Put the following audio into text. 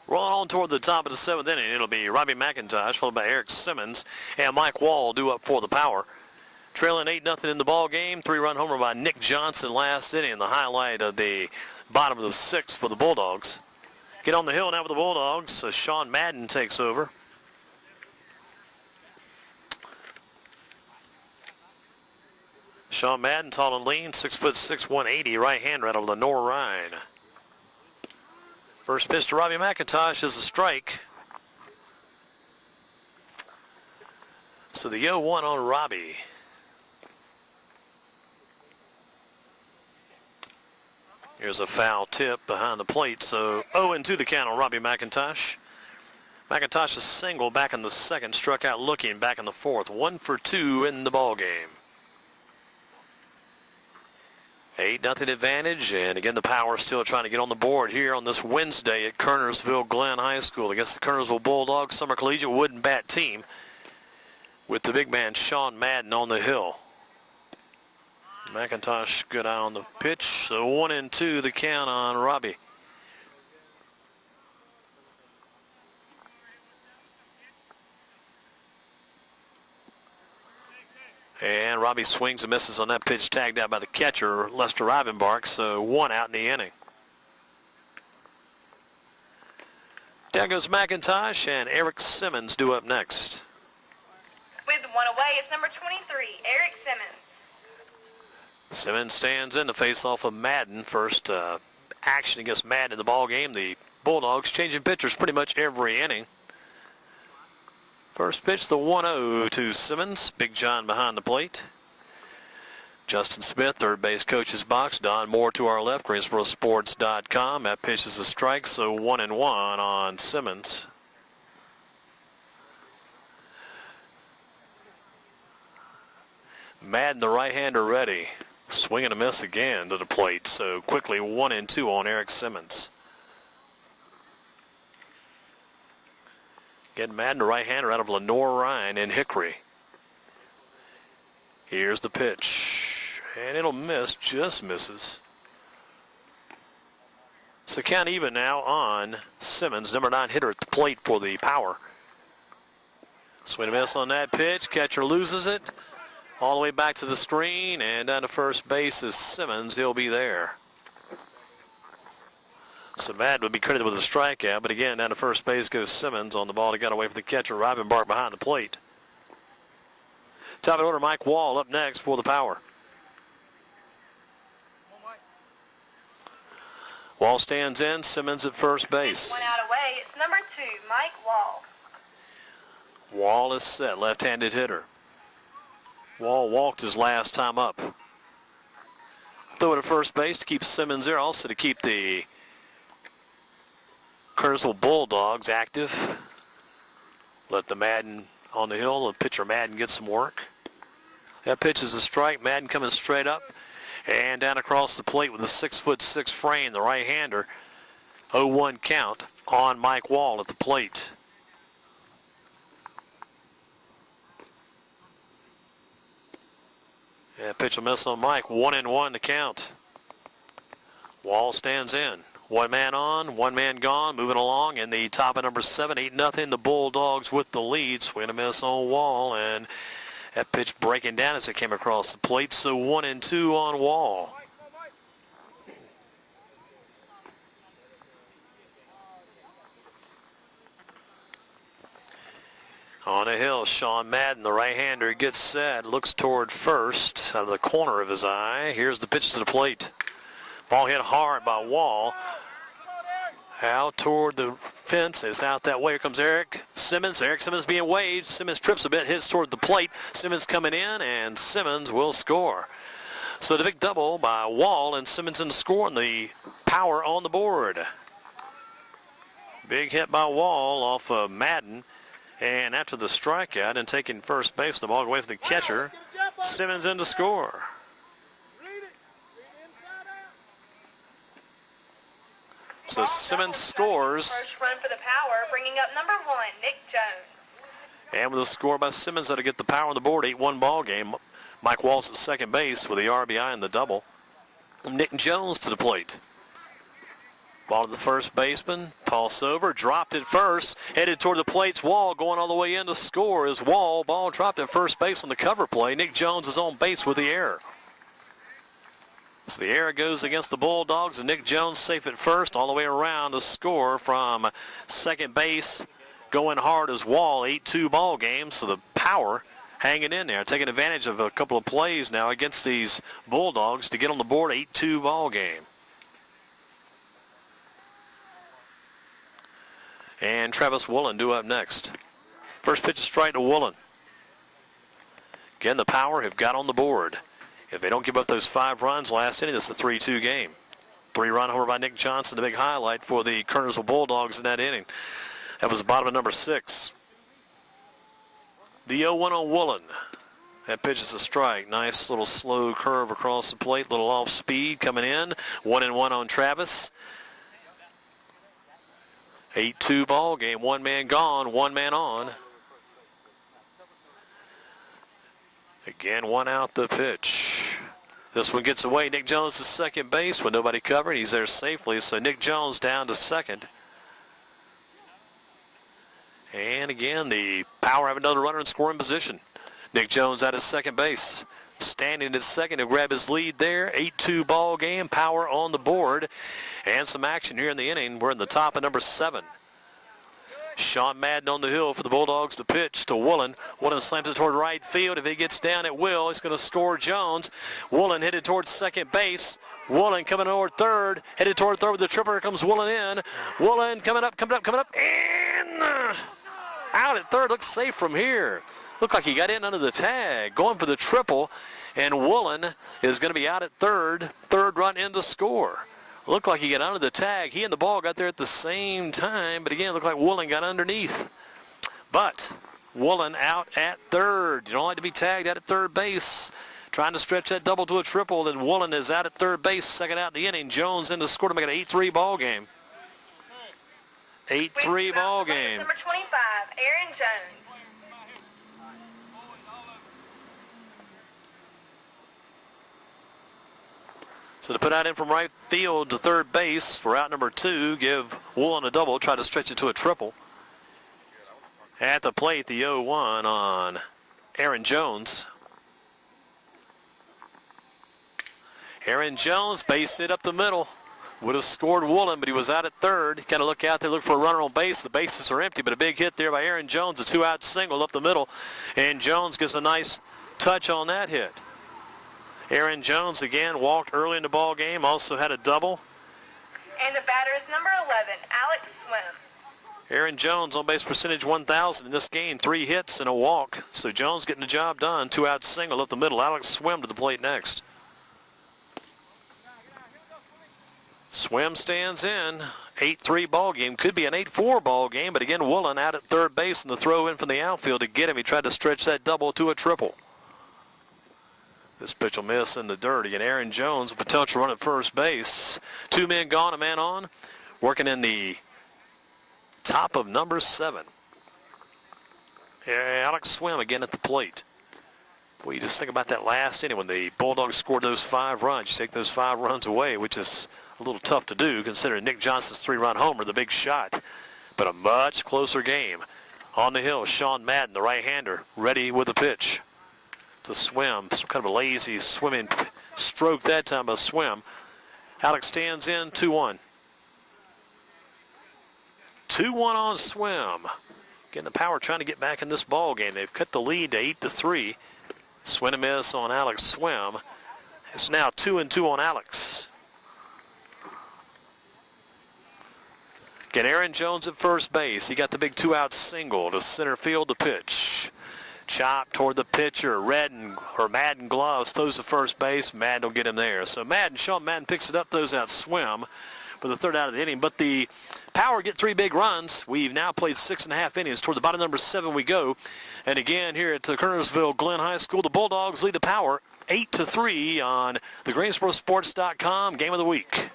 Rolling on toward the top of the 7th inning, it'll be Robbie McIntosh, followed by Eric Simmons, and Mike Wall due up for the power. Trailing 8-0 in the ball game. 3-run homer by Nick Johnson last inning, the highlight of the bottom of the 6th for the Bulldogs. Get on the hill now with the Bulldogs. Sean Madden takes over. Sean Madden, tall and lean, 6'6", 180, right-hander out of Lenore Rhine. First pitch to Robbie McIntosh is a strike. So the 0-1 on Robbie. Here's a foul tip behind the plate, so 0-2 the count on Robbie McIntosh. McIntosh is single back in the 2nd, struck out looking back in the 4th. 1 for 2 in the ball game. 8-0 advantage, and again the Power still trying to get on the board here on this Wednesday at Kernersville Glen High School against the Kernersville Bulldogs Summer Collegiate Wooden Bat team with the big man Sean Madden on the hill. McIntosh, good eye on the pitch, so 1-2 the count on Robbie. And Robbie swings and misses on that pitch, tagged out by the catcher, Lester Rivenbark, so 1 out in the inning. Down goes McIntosh, and Eric Simmons due up next. With 1 away, it's number 23, Eric Simmons. Simmons stands in to face off of Madden. First action against Madden in the ball game. The Bulldogs changing pitchers pretty much every inning. First pitch, the 1-0 to Simmons. Big John behind the plate. Justin Smith, third base coach's box. Don Moore to our left, GreensboroSports.com. That pitch is a strike, so 1-1 on Simmons. Madden, the right-hander, ready. Swing and a miss again to the plate, so quickly 1-2 on Eric Simmons. Again, Madden, the right-hander out of Lenore Rhine in Hickory. Here's the pitch, and it'll miss, just misses. So count even now on Simmons, number 9 hitter at the plate for the Power. Swing and miss on that pitch, catcher loses it. All the way back to the screen, and down to first base is Simmons. He'll be there. So Madden would be credited with a strikeout, but again, down to first base goes Simmons on the ball. He got away from the catcher, Rivenbark, behind the plate. Top of the order, Mike Wall up next for the Power. Wall stands in, Simmons at first base. 1 out away, it's number 2, Mike Wall. Wall is set, left-handed hitter. Wall walked his last time up. Throw it at first base to keep Simmons there, also to keep the Kernersville Bulldogs active. Let the Madden on the hill, the pitcher Madden get some work. That pitch is a strike. Madden coming straight up and down across the plate with a 6'6" frame, the right-hander. 0-1 count on Mike Wall at the plate. Yeah, pitch will miss on Mike. 1-1 to count. Wall stands in. One man on, one man gone, moving along in the top of number 7, 8-0. The Bulldogs with the lead. Swing and a miss on Wall, and that pitch breaking down as it came across the plate. So 1-2 on Wall. On a hill, Sean Madden, the right-hander, gets set, looks toward first out of the corner of his eye. Here's the pitch to the plate. Ball hit hard by Wall. Out toward the fence. It's out that way. Here comes Eric Simmons. Eric Simmons being waved. Simmons trips a bit, hits toward the plate. Simmons coming in, and Simmons will score. So the big double by Wall and Simmons in the score, and the Power on the board. Big hit by Wall off of Madden. And after the strikeout and taking first base, the ball away from the catcher, Simmons in to score. So Simmons scores. First run for the Power, bringing up number 1, Nick Jones. And with a score by Simmons, that'll get the Power on the board. 8-1 ball game. Mike Walsh at second base with the RBI and the double. Nick Jones to the plate. Ball to the first baseman. Toss over. Dropped it first. Headed toward the plate's Wall. Going all the way in to score is Wall. Ball dropped at first base on the cover play. Nick Jones is on base with the error. So the error goes against the Bulldogs, and Nick Jones safe at first all the way around to score from second base. Going hard as Wall. 8-2 ball game. So the Power hanging in there, taking advantage of a couple of plays now against these Bulldogs to get on the board. 8-2 ball game. And Travis Woolen due up next. First pitch is strike to Woolen. Again, the Power have got on the board. If they don't give up those 5 runs last inning, this is a 3-2 game. 3-run homer by Nick Johnson, the big highlight for the Kernersville Bulldogs in that inning. That was the bottom of number 6. The 0-1 on Woolen. That pitch is a strike. Nice little slow curve across the plate, little off speed coming in. 1-1 on Travis. 8-2 ball game. 1 man gone, 1 man on. Again, 1 out the pitch. This one gets away. Nick Jones to second base with nobody covering. He's there safely, so Nick Jones down to second. And again, the Power have another runner in scoring position. Nick Jones out at second base. Standing at second to grab his lead there. 8-2 ball game. Power on the board. And some action here in the inning. We're in the top of number 7. Sean Madden on the hill for the Bulldogs to pitch to Woolen. Woolen slams it toward right field. If he gets down, it will. He's going to score Jones. Woolen headed towards second base. Woolen coming toward third. Headed toward third with the tripper. Here comes Woolen in. Woolen coming up. And out at third. Looks safe from here. Looked like he got in under the tag. Going for the triple. And Woolen is going to be out at third. Third run in to score. Looked like he got under the tag. He and the ball got there at the same time, but again, it looked like Woolen got underneath. But Woolen out at third. You don't like to be tagged out at third base. Trying to stretch that double to a triple. Then Woolen is out at third base, second out in the inning. Jones in to score to make it an 8-3 ball game. 8-3 ball game. Number 25, Aaron Jones. So to put out in from right field to third base for out number 2, give Woolen a double, try to stretch it to a triple. At the plate, the 0-1 on Aaron Jones. Aaron Jones, base hit up the middle. Would have scored Woolen, but he was out at third. He kind of look out there, look for a runner on base. The bases are empty, but a big hit there by Aaron Jones, a 2-out single up the middle. And Jones gets a nice touch on that hit. Aaron Jones again walked early in the ball game, also had a double. And the batter is number 11, Alex Swim. Aaron Jones on base percentage 1,000 in this game, 3 hits and a walk. So Jones getting the job done, 2-out single up the middle. Alex Swim to the plate next. Swim stands in. 8-3 ball game. Could be an 8-4 ball game, but again, Woolen out at third base and the throw in from the outfield to get him. He tried to stretch that double to a triple. This pitch will miss in the dirt. Again, Aaron Jones, a potential run at first base. 2 men gone, a man on. Working in the top of number 7. Alex Swim again at the plate. Boy, you just think about that last inning when the Bulldogs scored those 5 runs. You take those 5 runs away, which is a little tough to do considering Nick Johnson's 3-run homer, the big shot. But a much closer game. On the hill, Sean Madden, the right-hander, ready with the pitch to Swim. Some kind of a lazy swimming stroke that time by Swim. Alex stands in, 2-1. 2-1 on Swim. Again, the Power trying to get back in this ball game. They've cut the lead to 8-3. Swing and miss on Alex Swim. It's now 2-2 on Alex. Again, Aaron Jones at first base. He got the big 2-out single to center field to pitch. Chop toward the pitcher. Madden gloves, throws to first base. Madden will get him there. So Sean Madden picks it up, throws out Swim for the 3rd out of the inning. But the Power get 3 big runs. We've now played 6.5 innings. Toward the bottom number 7 we go. And again here at Kernersville Glen High School, the Bulldogs lead the Power 8-3 on the GreensboroSports.com Game of the Week.